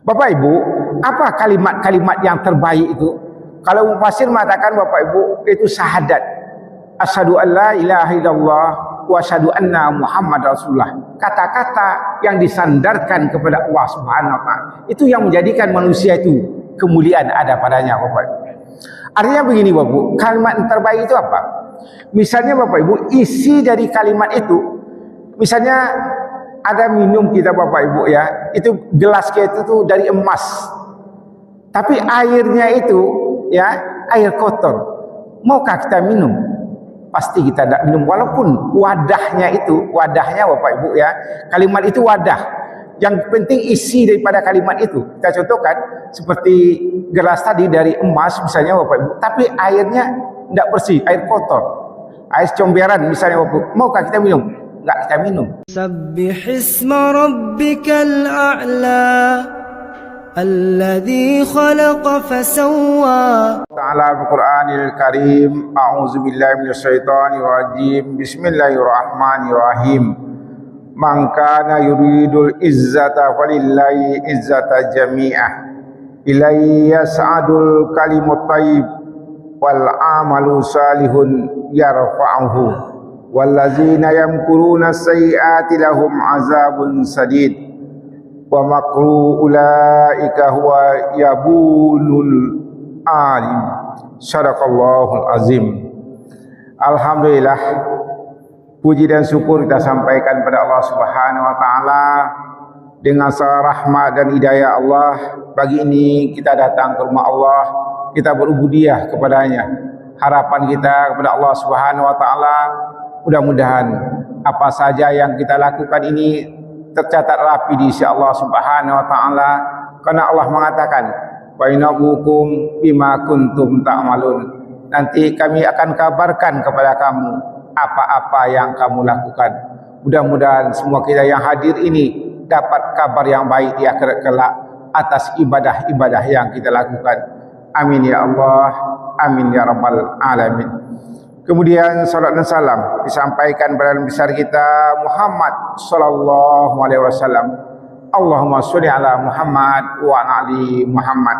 Bapak Ibu, apa kalimat-kalimat yang terbaik itu? Kalau mufassir mengatakan Bapak Ibu, itu syahadat. Asyhadu an la ilaha illallah wa asyhadu anna Muhammad Rasulullah. Kata-kata yang disandarkan kepada Allah Subhanahu wa taala. Itu yang menjadikan manusia itu kemuliaan ada padanya, Bapak Ibu. Artinya begini Bapak Ibu, kalimat yang terbaik itu apa? Misalnya Bapak Ibu, isi dari kalimat itu, misalnya ada minum kita Bapak Ibu ya, itu gelas kita itu dari emas, tapi airnya itu ya air kotor. Maukah kita minum? Pasti kita tidak minum, walaupun wadahnya Bapak Ibu ya, kalimat itu wadah. Yang penting isi daripada kalimat itu. Kita contohkan seperti gelas tadi dari emas misalnya Bapak Ibu, tapi airnya tidak bersih, air kotor, air comberan misalnya Bapak Ibu. Maukah kita minum? Enggak kita minum. Sabbihisma rabbikal a'la alladzi khalaqa fasawwa. Ta'ala al-Qur'anil Karim. A'udzubillahi minasyaitonir rajim. Bismillahirrahmanirrahim. Man kana yuridul izzata falillahi izzata jami'ah. Ilaihi yas'adul kalimut thayyib wal 'amalu salihun yarfa'uhu. Wallazina yamkuruna sayyiati lahum azabun sadid wa makru ulaika huwa yabulul alim. Sadaqallahul azim. Alhamdulillah, puji dan syukur kita sampaikan pada Allah Subhanahu wa taala. Dengan rahmat dan hidayah Allah, pagi ini kita datang ke rumah Allah, kita berubudiyah kepadanya. Harapan kita kepada Allah Subhanahu wa taala, mudah-mudahan apa saja yang kita lakukan ini tercatat rapi di sisi Allah Subhanahu wa taala, karena Allah mengatakan wa innabukum bima kuntum ta'malun. Nanti kami akan kabarkan kepada kamu apa-apa yang kamu lakukan. Mudah-mudahan semua kita yang hadir ini dapat kabar yang baik di akhirat kelak atas ibadah-ibadah yang kita lakukan. Amin ya Allah, amin ya rabbal alamin. Kemudian salat dan salam disampaikan kepada Nabi besar kita Muhammad sallallahu alaihi wasallam. Allahumma sholli ala Muhammad wa ala ali Muhammad.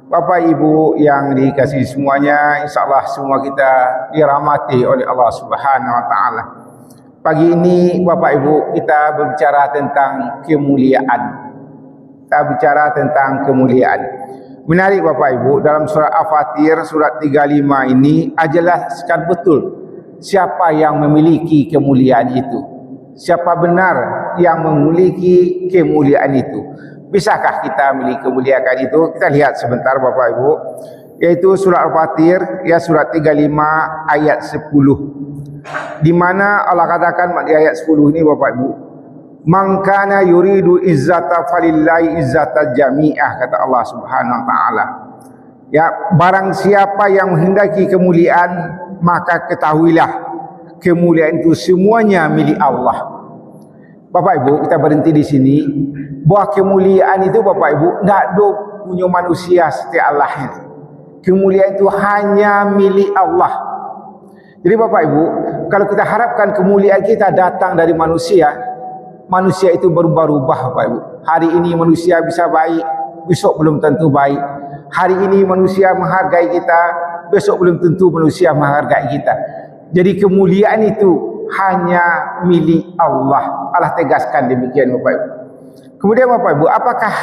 Bapak Ibu yang dikasihi semuanya, insyaallah semua kita dirahmati oleh Allah Subhanahu wa taala. Pagi ini Bapak Ibu kita berbicara tentang kemuliaan. Kita bicara tentang kemuliaan. Menarik Bapak Ibu, dalam surah Al-Fatir surat 35 ini jelaskan betul siapa yang memiliki kemuliaan itu. Siapa benar yang memiliki kemuliaan itu. Bisakah kita memiliki kemuliaan itu? Kita lihat sebentar Bapak Ibu, yaitu surah Al-Fatir ya, surat 35 ayat 10. Di mana Allah katakan di ayat 10 ini Bapak Ibu, man kana yuridu izzata falillahi izzata jami'ah, kata Allah Subhanahu wa taala. Ya, barang siapa yang menghendaki kemuliaan, maka ketahuilah kemuliaan itu semuanya milik Allah. Bapak Ibu, kita berhenti di sini. Bahwa kemuliaan itu Bapak Ibu tidak ada punya manusia setiap Allah ini. Kemuliaan itu hanya milik Allah. Jadi Bapak Ibu, kalau kita harapkan kemuliaan kita datang dari manusia, manusia itu berubah-ubah Bapak Ibu. Hari ini manusia bisa baik, besok belum tentu baik. Hari ini manusia menghargai kita, besok belum tentu manusia menghargai kita. Jadi kemuliaan itu hanya milik Allah. Allah tegaskan demikian Bapak Ibu. Kemudian Bapak Ibu, apakah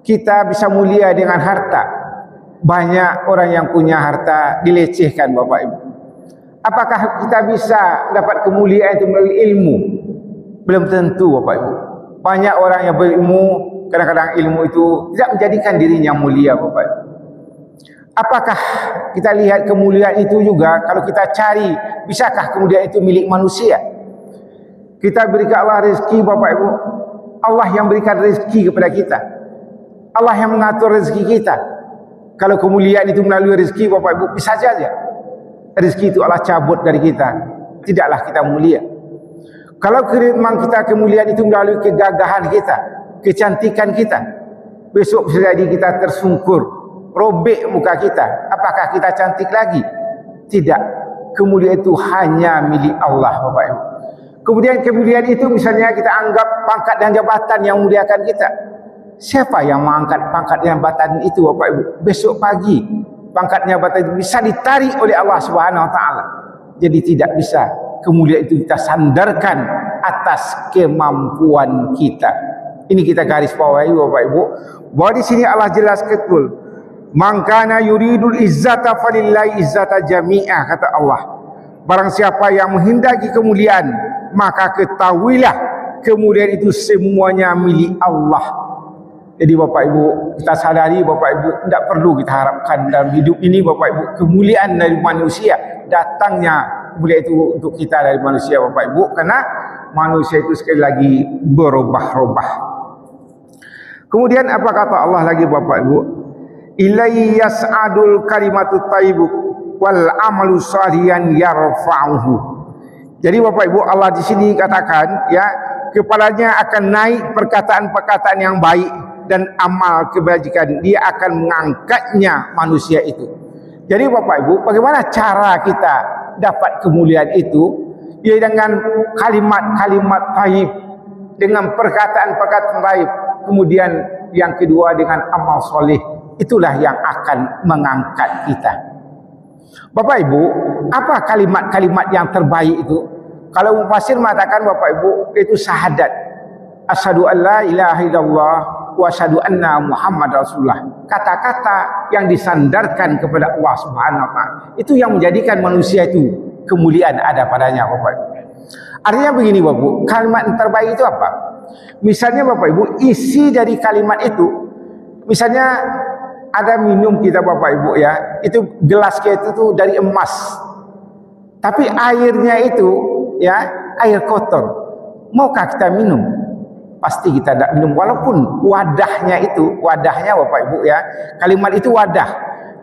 kita bisa mulia dengan harta? Banyak orang yang punya harta dilecehkan Bapak Ibu. Apakah kita bisa dapat kemuliaan itu melalui ilmu? Belum tentu Bapak Ibu. Banyak orang yang berilmu, kadang-kadang ilmu itu tidak menjadikan dirinya mulia Bapak Ibu. Apakah kita lihat kemuliaan itu juga kalau kita cari, bisakah kemuliaan itu milik manusia? Kita berikan Allah rezeki Bapak Ibu. Allah yang berikan rezeki kepada kita. Allah yang mengatur rezeki kita. Kalau kemuliaan itu melalui rezeki Bapak Ibu, bisa saja rezeki itu Allah cabut dari kita, tidaklah kita mulia. Kalau memang kita kemuliaan itu melalui kegagahan kita, kecantikan kita, besok bisa jadi kita tersungkur, robek muka kita. Apakah kita cantik lagi? Tidak. Kemuliaan itu hanya milik Allah Bapak Ibu. Kemudian kemuliaan itu misalnya kita anggap pangkat dan jabatan yang memuliakan kita. Siapa yang mengangkat pangkat jabatan itu Bapak Ibu? Besok pagi pangkat jabatan itu bisa ditarik oleh Allah Subhanahu wa taala. Jadi tidak bisa kemuliaan itu kita sandarkan atas kemampuan kita. Ini kita garis bawahi Bapak Ibu. Bahwa di sini Allah jelas betul. Man kana yuridul izzata falillahi izzata jami'ah, kata Allah. Barang siapa yang menghendaki kemuliaan, maka ketahuilah kemuliaan itu semuanya milik Allah. Jadi Bapak Ibu, kita sadari Bapak Ibu, tidak perlu kita harapkan dalam hidup ini Bapak Ibu kemuliaan dari manusia. Datangnya kemuliaan itu untuk kita dari manusia Bapak Ibu, karena manusia itu sekali lagi berubah-ubah. Kemudian apa kata Allah lagi Bapak Ibu? Ilaihi yas'adul kalimatut thayyibu wal amalu shalihan yarfa'uhu. Jadi Bapak Ibu, Allah di sini katakan ya, kepadanya akan naik perkataan-perkataan yang baik dan amal kebajikan, dia akan mengangkatnya manusia itu. Jadi Bapak Ibu, bagaimana cara kita dapat kemuliaan itu? Ya dengan kalimat-kalimat thayyib, dengan perkataan-perkataan baik. Kemudian yang kedua dengan amal soleh. Itulah yang akan mengangkat kita. Bapak Ibu, apa kalimat-kalimat yang terbaik itu? Kalau mufassir mengatakan Bapak Ibu, itu syahadat. Asyhadu an la ilaha illallah wa asyhadu anna Muhammad Rasulullah. Kata-kata yang disandarkan kepada Allah Subhanahu wa taala. Itu yang menjadikan manusia itu kemuliaan ada padanya Bapak Ibu. Artinya begini Bapak Ibu, kalimat yang terbaik itu apa? Misalnya Bapak Ibu, isi dari kalimat itu, misalnya ada minum kita Bapak Ibu ya, itu gelas kita itu dari emas. Tapi airnya itu ya, air kotor. Maukah kita minum? Pasti kita tidak minum, walaupun wadahnya itu, wadahnya Bapak Ibu ya, kalimat itu wadah.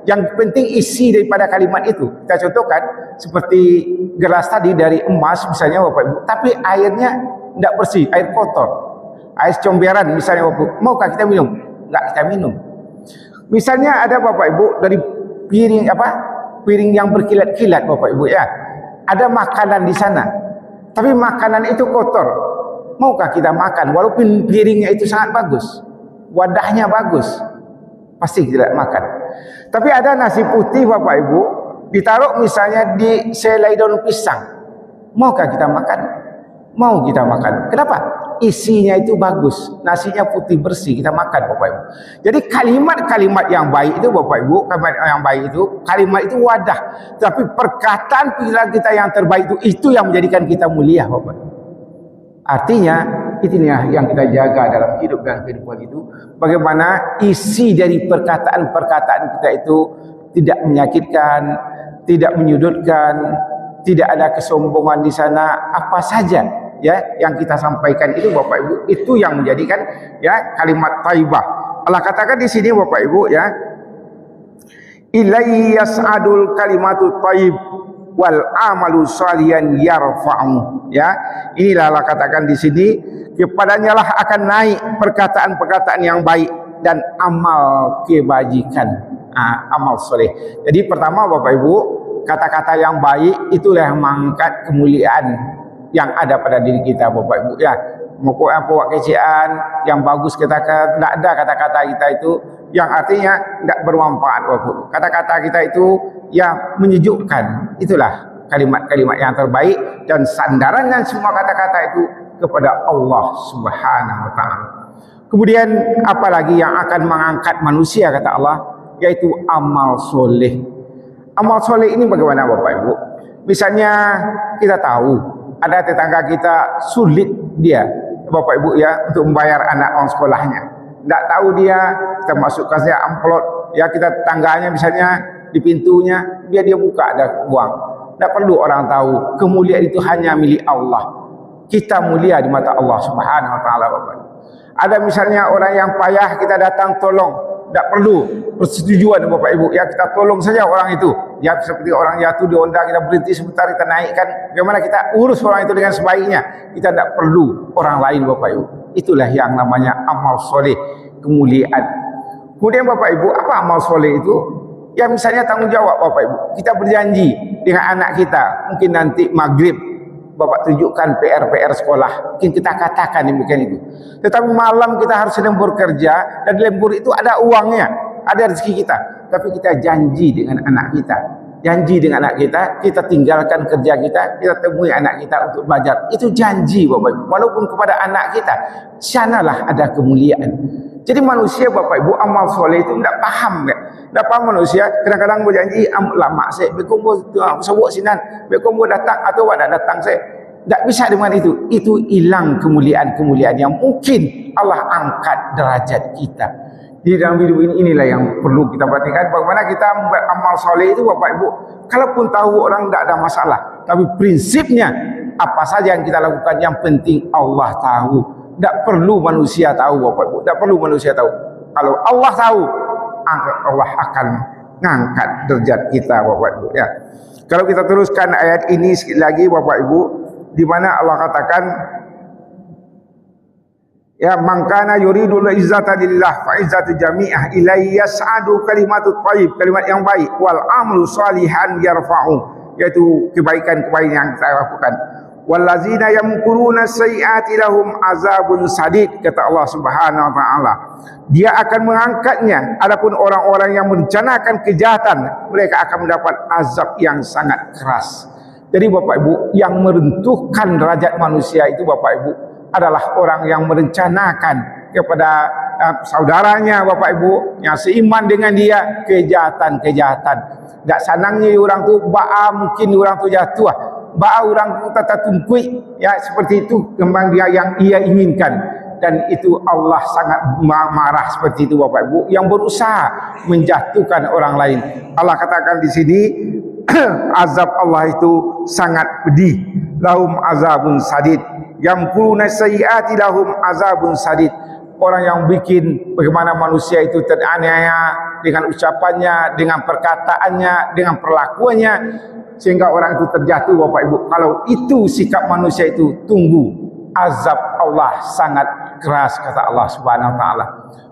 Yang penting isi daripada kalimat itu. Kita contohkan seperti gelas tadi dari emas misalnya Bapak Ibu, tapi airnya tidak bersih, air kotor, air comberan misalnya Bapak Ibu. Maukah kita minum? Enggak kita minum. Misalnya ada Bapak Ibu dari piring piring yang berkilat-kilat Bapak Ibu ya, ada makanan di sana, tapi makanan itu kotor. Maukah kita makan walaupun piringnya itu sangat bagus, wadahnya bagus? Pasti tidak makan. Tapi ada nasi putih Bapak Ibu ditaruh misalnya di selai daun pisang, maukah kita makan? Mau kita makan. Kenapa? Isinya itu bagus, nasinya putih bersih, kita makan Bapak Ibu. Jadi kalimat-kalimat yang baik itu Bapak Ibu, kalimat itu wadah. Tapi perkataan pikiran kita yang terbaik itu yang menjadikan kita mulia Bapak Ibu. Artinya inilah yang kita jaga dalam hidup dan kehidupan itu. Bagaimana isi dari perkataan-perkataan kita itu tidak menyakitkan, tidak menyudutkan, tidak ada kesombongan di sana. Apa saja ya yang kita sampaikan itu Bapak Ibu, itu yang menjadikan ya kalimat thayyibah. Allah katakan di sini Bapak Ibu ya, ilaihi yas'adul kalimatut thayyib wal amalu shalihan yarfa'u. Ya, inilah Allah katakan di sini, kepadanya lah akan naik perkataan-perkataan yang baik dan amal kebajikan, amal soleh. Jadi pertama Bapak Ibu, kata-kata yang baik itulah yang mengangkat kemuliaan yang ada pada diri kita Bapak Ibu ya. Pokok keciaan yang bagus kita katakan, tidak ada kata-kata kita itu yang artinya tidak bermanfaat Bapak Ibu. Kata-kata kita itu ya menyejukkan. Itulah kalimat-kalimat yang terbaik dan sandarannya semua kata-kata itu kepada Allah Subhanahu wa taala. Kemudian apalagi yang akan mengangkat manusia kata Allah, yaitu amal soleh. Amal soleh ini bagaimana Bapak Ibu? Misalnya kita tahu ada tetangga kita sulit dia Bapak Ibu ya untuk membayar anak orang sekolahnya. Tidak tahu dia, kita masukkan saja amplop ya, kita tetangganya misalnya di pintunya dia buka ada uang. Tidak perlu orang tahu. Kemuliaan itu hanya milik Allah. Kita mulia di mata Allah Subhanahu wa taala Bapak. Ada misalnya orang yang payah, kita datang tolong, tidak perlu persetujuan Bapak Ibu ya, kita tolong saja orang itu ya. Seperti orang jatuh di Honda, kita berhenti sebentar, kita naikkan. Bagaimana kita urus orang itu dengan sebaiknya. Kita tidak perlu orang lain Bapak Ibu. Itulah yang namanya amal soleh, kemuliaan. Kemudian Bapak Ibu, apa amal soleh itu? Ya misalnya tanggung jawab Bapak Ibu. Kita berjanji dengan anak kita, mungkin nanti maghrib Bapak tunjukkan PR-PR sekolah, mungkin kita katakan demikian itu. Tetapi malam kita harus lembur kerja, dan lembur itu ada uangnya, ada rezeki kita. Tapi kita janji dengan anak kita, kita tinggalkan kerja kita temui anak kita untuk belajar. Itu janji Bapak Ibu, walaupun kepada anak kita, sanalah ada kemuliaan. Jadi manusia Bapak Ibu amal soleh itu tidak paham kan? Tidak paham manusia. Kadang-kadang berjanji lama saya, bekombo sebut sinan, bekombo datang atau wadah datang saya. Tidak bisa dengan itu. Itu hilang kemuliaan-kemuliaan yang mungkin Allah angkat derajat kita. Di dalam hidup ini, inilah yang perlu kita perhatikan. Bagaimana kita membuat amal soleh itu Bapak Ibu. Kalaupun tahu orang tidak ada masalah, tapi prinsipnya apa saja yang kita lakukan, yang penting Allah tahu. Tak perlu manusia tahu Bapak Ibu, tak perlu manusia tahu. Kalau Allah tahu, Allah akan mengangkat derajat kita Bapak Ibu ya. Kalau kita teruskan ayat ini sekali lagi Bapak Ibu, di mana Allah katakan ya, man kana yuridul izzata lillah fa izzatu jami'ah ilaihi yas'adu kalimatut thayyib, kalimat yang baik, wal amru salihan yarfa'u, yaitu kebaikan-kebaikan yang kita lakukan. Wallazina yamkuruna sayyiati lahum azabun sadid, kata Allah Subhanahu wa taala. Dia akan mengangkatnya. Adapun orang-orang yang merencanakan kejahatan, mereka akan mendapat azab yang sangat keras. Jadi Bapak Ibu, yang meruntuhkan derajat manusia itu Bapak Ibu adalah orang yang merencanakan kepada saudaranya Bapak Ibu yang seiman dengan dia kejahatan-kejahatan. Tak sanangnya orang tu mungkin orang tu jatuh, orang tu tata tungkui ya, seperti itu kembang dia yang ia inginkan, dan itu Allah sangat marah seperti itu Bapak Ibu yang berusaha menjatuhkan orang lain. Allah katakan di sini azab Allah itu sangat pedih. Lahum azabun sadid, yamkuruna sayyiati lahum azabun sadid. Orang yang bikin bagaimana manusia itu teraniaya dengan ucapannya, dengan perkataannya, dengan perlakuannya, sehingga orang itu terjatuh Bapak Ibu. Kalau itu sikap manusia itu, tunggu azab Allah sangat keras, kata Allah Subhanahu wa taala.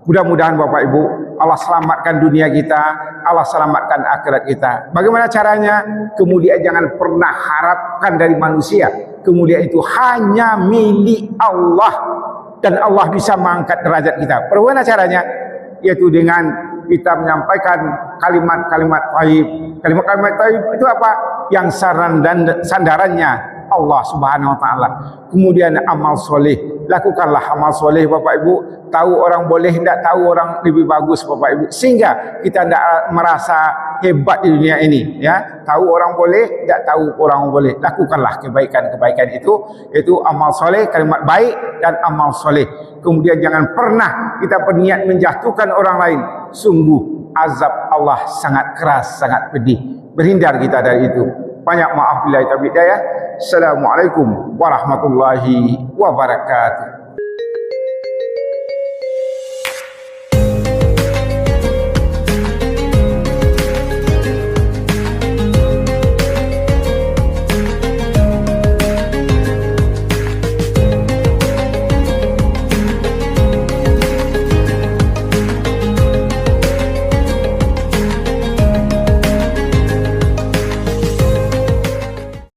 Mudah-mudahan Bapak Ibu Allah selamatkan dunia kita, Allah selamatkan akhirat kita. Bagaimana caranya? Kemudian jangan pernah harapkan dari manusia. Kemudian itu hanya milik Allah, dan Allah bisa mengangkat derajat kita. Bagaimana caranya? Yaitu dengan kita menyampaikan kalimat-kalimat thayyib. Kalimat-kalimat thayyib itu apa? Yang saran dan sandarannya Allah Subhanahu wa taala. Kemudian amal soleh. Lakukanlah amal soleh Bapak Ibu. Tahu orang boleh, tidak tahu orang lebih bagus Bapak Ibu. Sehingga kita tidak merasa hebat di dunia ini ya. Tahu orang boleh, tidak tahu orang boleh. Lakukanlah kebaikan-kebaikan itu amal soleh, kalimat baik dan amal soleh. Kemudian jangan pernah kita berniat menjatuhkan orang lain. Sungguh azab Allah sangat keras, sangat pedih. Berhindar kita dari itu. Banyak maaf bila kita bidayah. Assalamualaikum warahmatullahi wabarakatuh.